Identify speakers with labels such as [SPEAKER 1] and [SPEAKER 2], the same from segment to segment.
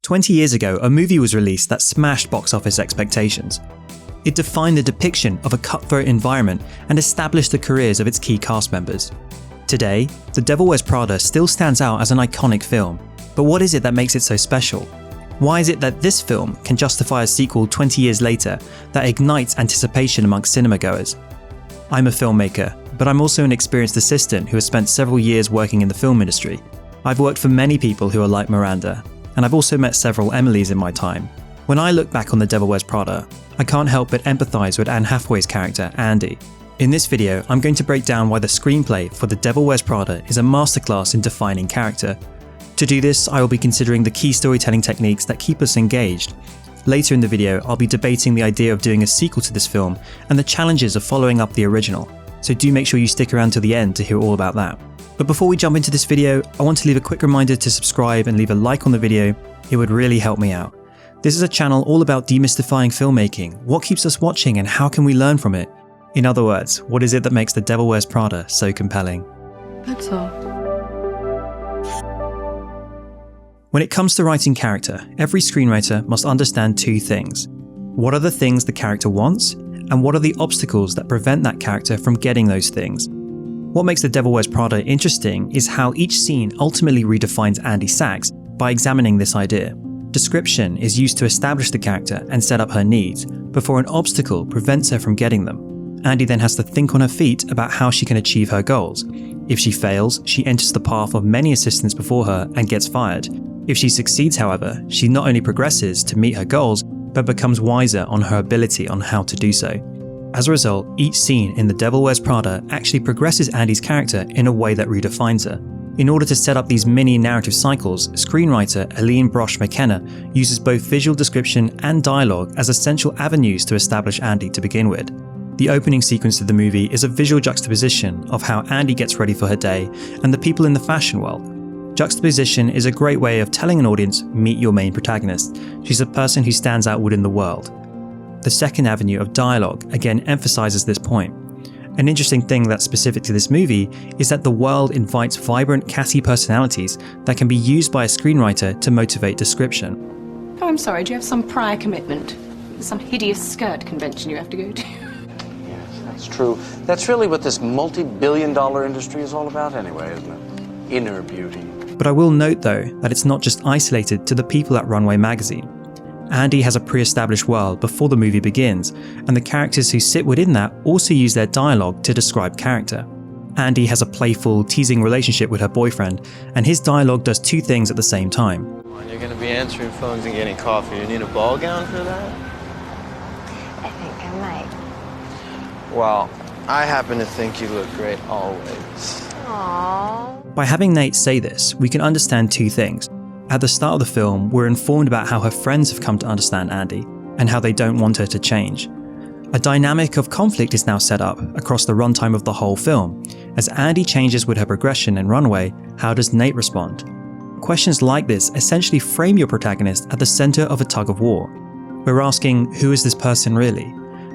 [SPEAKER 1] 20 years ago, a movie was released that smashed box office expectations. It defined the depiction of a cutthroat environment and established the careers of its key cast members. Today, The Devil Wears Prada still stands out as an iconic film, but what is it that makes it so special? Why is it that this film can justify a sequel 20 years later that ignites anticipation amongst cinemagoers? I'm a filmmaker, but I'm also an experienced assistant who has spent several years working in the film industry. I've worked for many people who are like Miranda, and I've also met several Emilys in my time. When I look back on The Devil Wears Prada, I can't help but empathise with Anne Hathaway's character, Andy. In this video, I'm going to break down why the screenplay for The Devil Wears Prada is a masterclass in defining character. To do this, I will be considering the key storytelling techniques that keep us engaged. Later in the video, I'll be debating the idea of doing a sequel to this film and the challenges of following up the original, so do make sure you stick around to the end to hear all about that. But before we jump into this video, I want to leave a quick reminder to subscribe and leave a like on the video. It would really help me out. This is a channel all about demystifying filmmaking, what keeps us watching and how can we learn from it. In other words, what is it that makes The Devil Wears Prada so compelling?
[SPEAKER 2] That's all.
[SPEAKER 1] When it comes to writing character, every screenwriter must understand two things. What are the things the character wants, and what are the obstacles that prevent that character from getting those things? What makes The Devil Wears Prada interesting is how each scene ultimately redefines Andy Sachs by examining this idea. Description is used to establish the character and set up her needs, before an obstacle prevents her from getting them. Andy then has to think on her feet about how she can achieve her goals. If she fails, she enters the path of many assistants before her and gets fired. If she succeeds, however, she not only progresses to meet her goals, but becomes wiser on her ability on how to do so. As a result, each scene in The Devil Wears Prada actually progresses Andy's character in a way that redefines her. In order to set up these mini narrative cycles, screenwriter Aline Brosh McKenna uses both visual description and dialogue as essential avenues to establish Andy to begin with. The opening sequence of the movie is a visual juxtaposition of how Andy gets ready for her day and the people in the fashion world. Juxtaposition is a great way of telling an audience, meet your main protagonist. She's a person who stands out within the world. The second avenue of dialogue again emphasizes this point. An interesting thing that's specific to this movie is that the world invites vibrant, catty personalities that can be used by a screenwriter to motivate description.
[SPEAKER 2] Oh, I'm sorry, do you have some prior commitment? Some hideous skirt convention you have to go to?
[SPEAKER 3] Yes, that's true. That's really what this multi-billion-dollar industry is all about anyway, isn't it? Inner beauty.
[SPEAKER 1] But I will note though that it's not just isolated to the people at Runway magazine. Andy has a pre-established world before the movie begins, and the characters who sit within that also use their dialogue to describe character. Andy has a playful, teasing relationship with her boyfriend, and his dialogue does two things at the same time.
[SPEAKER 4] You're going to be answering phones and getting coffee. You need a ball gown for that?
[SPEAKER 5] I think I might.
[SPEAKER 4] Well, I happen to think you look great always.
[SPEAKER 5] Aww.
[SPEAKER 1] By having Nate say this, we can understand two things. At the start of the film, we're informed about how her friends have come to understand Andy, and how they don't want her to change. A dynamic of conflict is now set up across the runtime of the whole film. As Andy changes with her progression in Runway, how does Nate respond? Questions like this essentially frame your protagonist at the center of a tug of war. We're asking, who is this person really?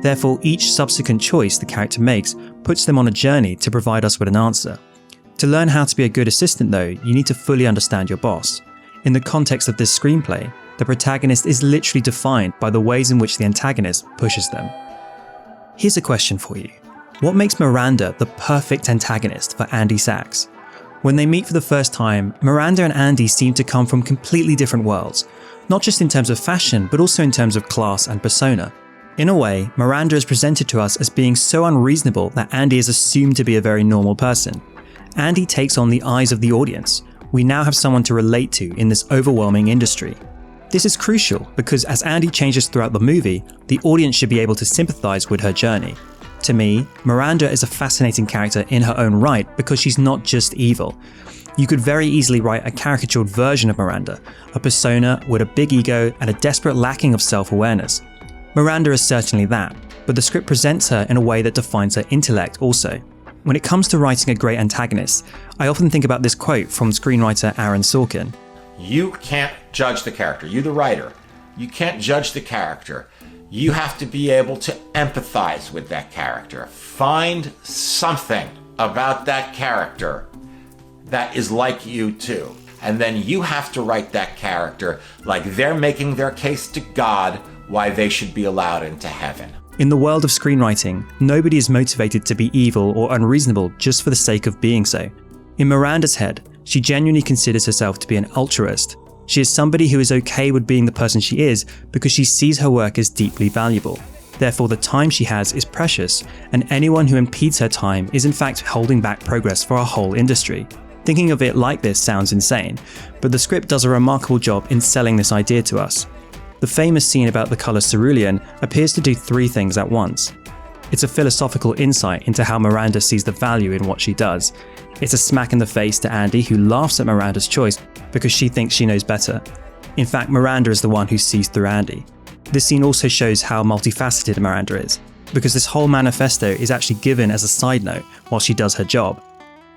[SPEAKER 1] Therefore, each subsequent choice the character makes puts them on a journey to provide us with an answer. To learn how to be a good assistant though, you need to fully understand your boss. In the context of this screenplay, the protagonist is literally defined by the ways in which the antagonist pushes them. Here's a question for you. What makes Miranda the perfect antagonist for Andy Sachs? When they meet for the first time, Miranda and Andy seem to come from completely different worlds, not just in terms of fashion, but also in terms of class and persona. In a way, Miranda is presented to us as being so unreasonable that Andy is assumed to be a very normal person. Andy takes on the eyes of the audience. We now have someone to relate to in this overwhelming industry. This is crucial because as Andy changes throughout the movie, the audience should be able to sympathize with her journey. To me, Miranda is a fascinating character in her own right because she's not just evil. You could very easily write a caricatured version of Miranda, a persona with a big ego and a desperate lacking of self-awareness. Miranda is certainly that, but the script presents her in a way that defines her intellect also. When it comes to writing a great antagonist, I often think about this quote from screenwriter Aaron Sorkin.
[SPEAKER 6] You can't judge the character. You, the writer, you can't judge the character. You have to be able to empathize with that character. Find something about that character that is like you too. and then you have to write that character like they're making their case to God why they should be allowed into heaven.
[SPEAKER 1] In the world of screenwriting, nobody is motivated to be evil or unreasonable just for the sake of being so. In Miranda's head, she genuinely considers herself to be an altruist. She is somebody who is okay with being the person she is because she sees her work as deeply valuable. Therefore, the time she has is precious, and anyone who impedes her time is in fact holding back progress for our whole industry. Thinking of it like this sounds insane, but the script does a remarkable job in selling this idea to us. The famous scene about the colour cerulean appears to do three things at once. It's a philosophical insight into how Miranda sees the value in what she does. It's a smack in the face to Andy, who laughs at Miranda's choice because she thinks she knows better. In fact, Miranda is the one who sees through Andy. This scene also shows how multifaceted Miranda is, because this whole manifesto is actually given as a side note while she does her job.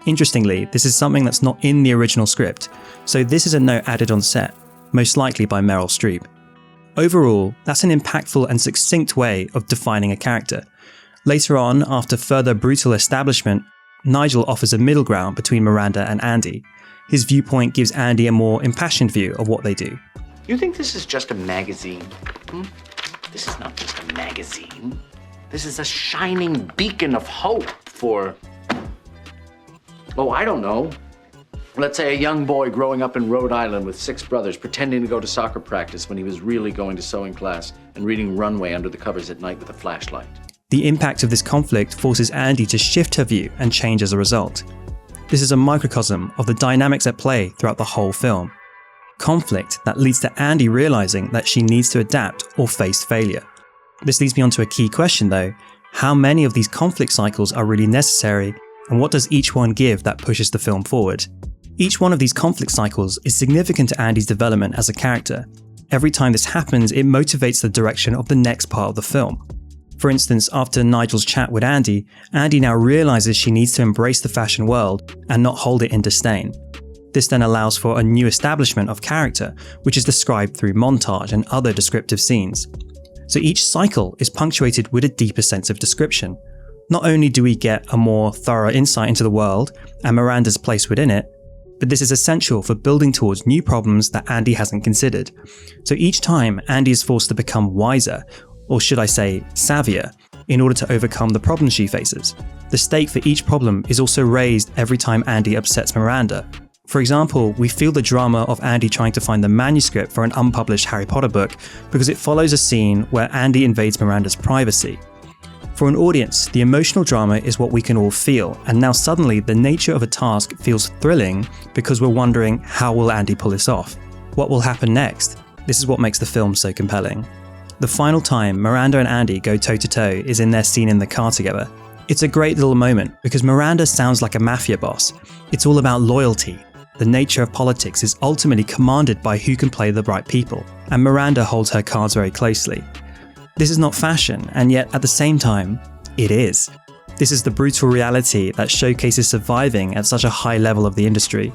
[SPEAKER 1] Interestingly, this is something that's not in the original script, so this is a note added on set, most likely by Meryl Streep. Overall, that's an impactful and succinct way of defining a character. Later on, after further brutal establishment, Nigel offers a middle ground between Miranda and Andy. His viewpoint gives Andy a more impassioned view of what they do.
[SPEAKER 3] You think this is just a magazine? This is not just a magazine. This is a shining beacon of hope for, oh, I don't know. Let's say a young boy growing up in Rhode Island with 6 brothers, pretending to go to soccer practice when he was really going to sewing class and reading Runway under the covers at night with a flashlight.
[SPEAKER 1] The impact of this conflict forces Andy to shift her view and change as a result. This is a microcosm of the dynamics at play throughout the whole film. Conflict that leads to Andy realizing that she needs to adapt or face failure. This leads me on to a key question though: how many of these conflict cycles are really necessary, and what does each one give that pushes the film forward? Each one of these conflict cycles is significant to Andy's development as a character. Every time this happens, it motivates the direction of the next part of the film. For instance, after Nigel's chat with Andy, Andy now realizes she needs to embrace the fashion world and not hold it in disdain. This then allows for a new establishment of character, which is described through montage and other descriptive scenes. So each cycle is punctuated with a deeper sense of description. Not only do we get a more thorough insight into the world and Miranda's place within it, but this is essential for building towards new problems that Andy hasn't considered. So each time, Andy is forced to become wiser, or should I say, savvier, in order to overcome the problems she faces. The stake for each problem is also raised every time Andy upsets Miranda. For example, we feel the drama of Andy trying to find the manuscript for an unpublished Harry Potter book because it follows a scene where Andy invades Miranda's privacy. For an audience, the emotional drama is what we can all feel, and now suddenly the nature of a task feels thrilling because we're wondering, how will Andy pull this off? What will happen next? This is what makes the film so compelling. The final time Miranda and Andy go toe-to-toe is in their scene in the car together. It's a great little moment because Miranda sounds like a mafia boss. It's all about loyalty. The nature of politics is ultimately commanded by who can play the right people, and Miranda holds her cards very closely. This is not fashion, and yet at the same time, it is. This is the brutal reality that showcases surviving at such a high level of the industry.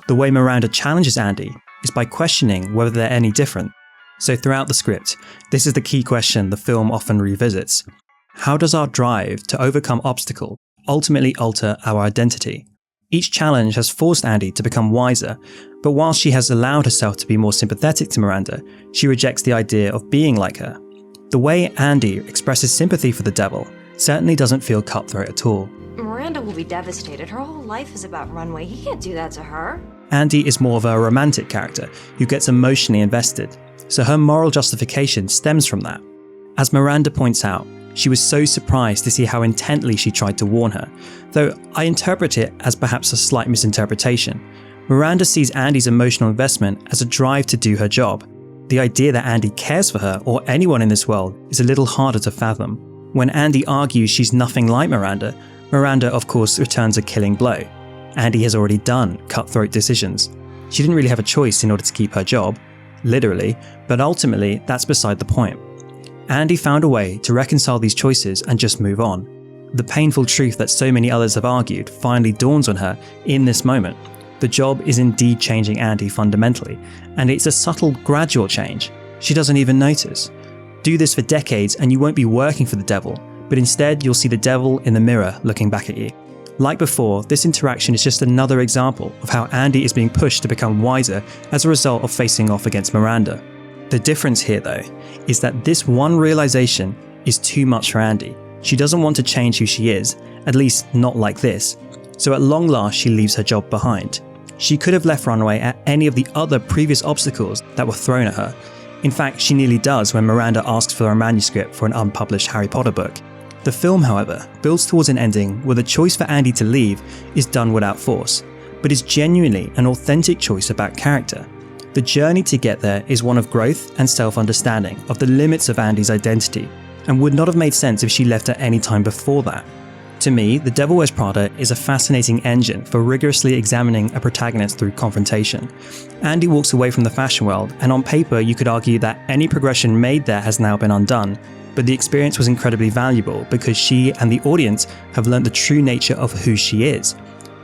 [SPEAKER 1] The way Miranda challenges Andy is by questioning whether they're any different. So throughout the script, this is the key question the film often revisits. How does our drive to overcome obstacle ultimately alter our identity? Each challenge has forced Andy to become wiser, but while she has allowed herself to be more sympathetic to Miranda, she rejects the idea of being like her. The way Andy expresses sympathy for the devil certainly doesn't feel cutthroat at all.
[SPEAKER 5] Miranda will be devastated. Her whole life is about Runway. He can't do that to her.
[SPEAKER 1] Andy is more of a romantic character who gets emotionally invested, so her moral justification stems from that. As Miranda points out, she was so surprised to see how intently she tried to warn her, though I interpret it as perhaps a slight misinterpretation. Miranda sees Andy's emotional investment as a drive to do her job. The idea that Andy cares for her or anyone in this world is a little harder to fathom. When Andy argues she's nothing like Miranda, Miranda of course returns a killing blow. Andy has already done cutthroat decisions. She didn't really have a choice in order to keep her job, literally, but ultimately that's beside the point. Andy found a way to reconcile these choices and just move on. The painful truth that so many others have argued finally dawns on her in this moment. The job is indeed changing Andy fundamentally, and it's a subtle, gradual change. She doesn't even notice. Do this for decades and you won't be working for the devil, but instead you'll see the devil in the mirror looking back at you. Like before, this interaction is just another example of how Andy is being pushed to become wiser as a result of facing off against Miranda. The difference here, though, is that this one realization is too much for Andy. She doesn't want to change who she is, at least not like this. So at long last, she leaves her job behind. She could have left Runway at any of the other previous obstacles that were thrown at her. In fact, she nearly does when Miranda asks for a manuscript for an unpublished Harry Potter book. The film, however, builds towards an ending where the choice for Andy to leave is done without force, but is genuinely an authentic choice about character. The journey to get there is one of growth and self-understanding of the limits of Andy's identity, and would not have made sense if she left at any time before that. To me, The Devil Wears Prada is a fascinating engine for rigorously examining a protagonist through confrontation. Andy walks away from the fashion world, and on paper you could argue that any progression made there has now been undone, but the experience was incredibly valuable because she and the audience have learnt the true nature of who she is.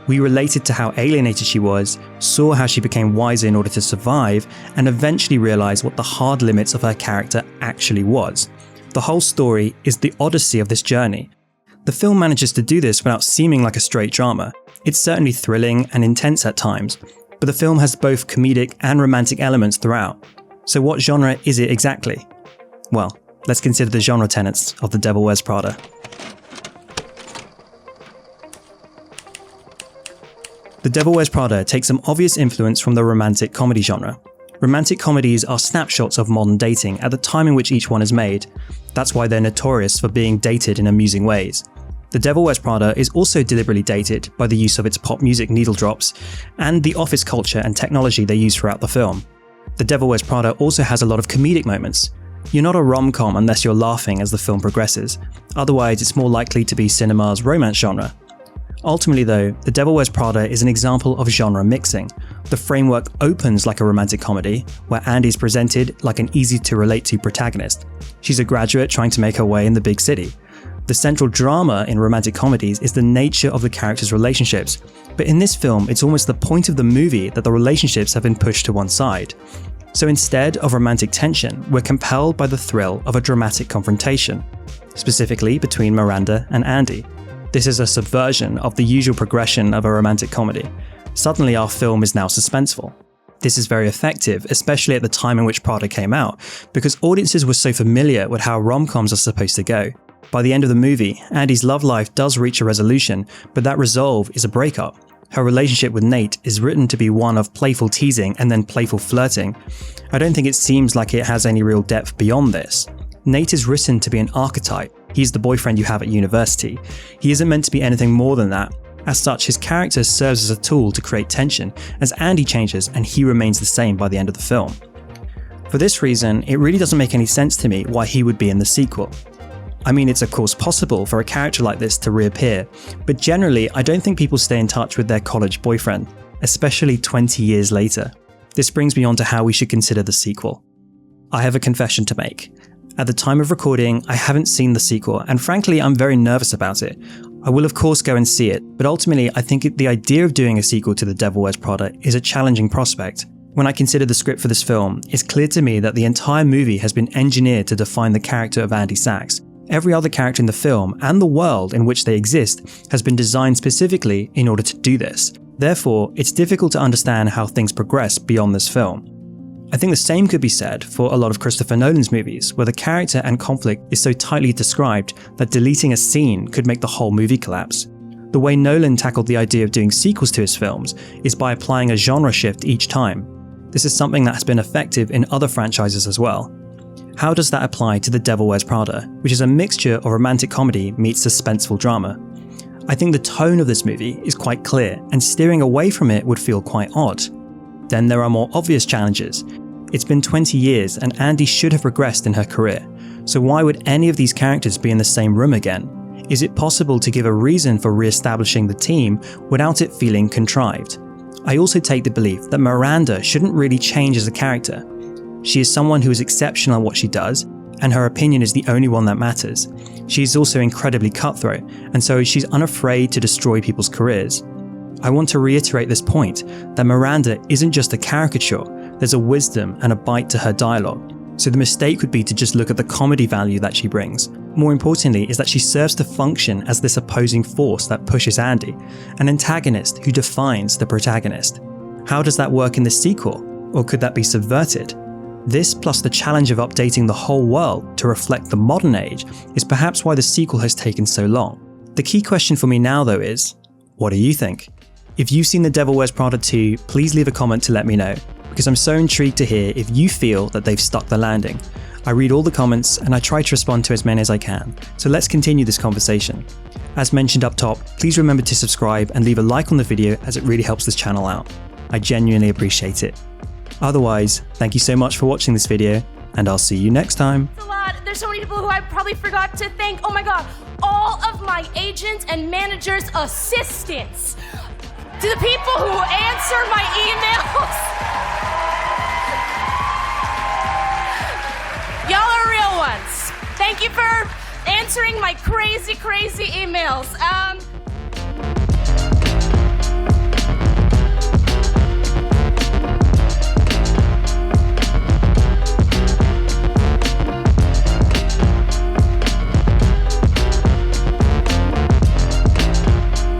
[SPEAKER 1] We related to how alienated she was, saw how she became wiser in order to survive, and eventually realised what the hard limits of her character actually was. The whole story is the odyssey of this journey. The film manages to do this without seeming like a straight drama. It's certainly thrilling and intense at times, but the film has both comedic and romantic elements throughout. So what genre is it exactly? Well, let's consider the genre tenets of The Devil Wears Prada. The Devil Wears Prada takes some obvious influence from the romantic comedy genre. Romantic comedies are snapshots of modern dating at the time in which each one is made. That's why they're notorious for being dated in amusing ways. The Devil Wears Prada is also deliberately dated by the use of its pop music needle drops and the office culture and technology they use throughout the film. The Devil Wears Prada also has a lot of comedic moments. You're not a rom-com unless you're laughing as the film progresses, otherwise it's more likely to be cinema's romance genre. Ultimately though, The Devil Wears Prada is an example of genre mixing. The framework opens like a romantic comedy, where Andy is presented like an easy-to-relate-to protagonist. She's a graduate trying to make her way in the big city. The central drama in romantic comedies is the nature of the characters' relationships, but in this film it's almost the point of the movie that the relationships have been pushed to one side. So instead of romantic tension, we're compelled by the thrill of a dramatic confrontation, specifically between Miranda and Andy. This is a subversion of the usual progression of a romantic comedy. Suddenly our film is now suspenseful. This is very effective, especially at the time in which Prada came out, because audiences were so familiar with how rom-coms are supposed to go. By the end of the movie, Andy's love life does reach a resolution, but that resolve is a breakup. Her relationship with Nate is written to be one of playful teasing and then playful flirting. I don't think it seems like it has any real depth beyond this. Nate is written to be an archetype. He's the boyfriend you have at university. He isn't meant to be anything more than that. As such, his character serves as a tool to create tension, as Andy changes and he remains the same by the end of the film. For this reason, it really doesn't make any sense to me why he would be in the sequel. I mean, it's of course possible for a character like this to reappear, but generally I don't think people stay in touch with their college boyfriend, especially 20 years later. This brings me on to how we should consider the sequel. I have a confession to make. At the time of recording, I haven't seen the sequel, and frankly I'm very nervous about it. I will of course go and see it, but ultimately I think the idea of doing a sequel to The Devil Wears Prada is a challenging prospect. When I consider the script for this film, it's clear to me that the entire movie has been engineered to define the character of Andy Sachs. Every other character in the film, and the world in which they exist, has been designed specifically in order to do this. Therefore, it's difficult to understand how things progress beyond this film. I think the same could be said for a lot of Christopher Nolan's movies, where the character and conflict is so tightly described that deleting a scene could make the whole movie collapse. The way Nolan tackled the idea of doing sequels to his films is by applying a genre shift each time. This is something that has been effective in other franchises as well. How does that apply to The Devil Wears Prada, which is a mixture of romantic comedy meets suspenseful drama? I think the tone of this movie is quite clear, and steering away from it would feel quite odd. Then there are more obvious challenges. It's been 20 years and Andy should have regressed in her career, so why would any of these characters be in the same room again? Is it possible to give a reason for re-establishing the team without it feeling contrived? I also take the belief that Miranda shouldn't really change as a character. She is someone who is exceptional at what she does, and her opinion is the only one that matters. She is also incredibly cutthroat, and so she's unafraid to destroy people's careers. I want to reiterate this point, that Miranda isn't just a caricature, there's a wisdom and a bite to her dialogue. So the mistake would be to just look at the comedy value that she brings. more importantly, is that she serves to function as this opposing force that pushes Andy, an antagonist who defines the protagonist. How does that work in the sequel? Or could that be subverted? This, plus the challenge of updating the whole world to reflect the modern age, is perhaps why the sequel has taken so long. The key question for me now, though, is, what do you think? If you've seen The Devil Wears Prada 2, please leave a comment to let me know, because I'm so intrigued to hear if you feel that they've stuck the landing. I read all the comments and I try to respond to as many as I can, so let's continue this conversation. As mentioned up top, please remember to subscribe and leave a like on the video, as it really helps this channel out. I genuinely appreciate it. Otherwise, thank you so much for watching this video, and I'll see you next time.
[SPEAKER 7] It's a lot. There's so many people who I probably forgot to thank. Oh my god, all of my agents and managers' assistants. To the people who answer my emails. Y'all are real ones. Thank you for answering my crazy emails.